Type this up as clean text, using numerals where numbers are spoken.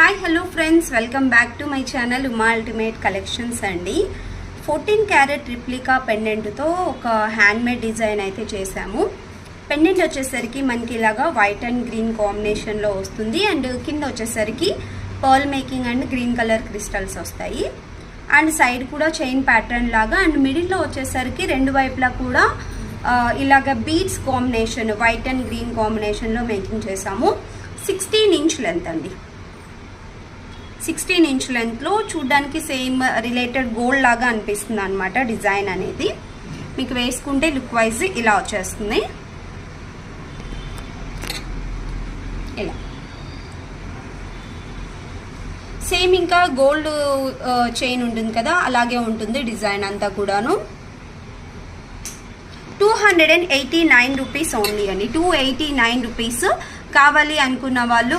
Hi hello friends, welcome back to my channel Uma ultimate collections అండి. 14 carrot replica పెండెంట్తో ఒక handmade design అయితే చేశాము. Pendant వచ్చేసరికి మనకి ఇలాగా వైట్ అండ్ గ్రీన్ కాంబినేషన్లో వస్తుంది. అండ్ కింద వచ్చేసరికి pearl making and green colour crystals వస్తాయి. అండ్ సైడ్ కూడా చైన్ ప్యాటర్న్ లాగా, అండ్ మిడిల్లో వచ్చేసరికి రెండు వైపులా కూడా ఇలాగ beads combination white and green కాంబినేషన్లో మేకింగ్ చేసాము. 16 ఇంచ్ లెంత్ అండి. 16 ఇంచ్ లెంత్లో చూడ్డానికి సేమ్ రిలేటెడ్ గోల్డ్ లాగా అనిపిస్తుంది అనమాట. డిజైన్ అనేది మీకు వేసుకుంటే లుక్ వైజ్ ఇలా వచ్చేస్తుంది. ఇలా సేమ్ ఇంకా గోల్డ్ చైన్ ఉంటుంది కదా, అలాగే ఉంటుంది డిజైన్ అంతా కూడాను. 289 రూపీస్ ఓన్లీ అండి. 289 రూపీస్. కావాలి అనుకున్న వాళ్ళు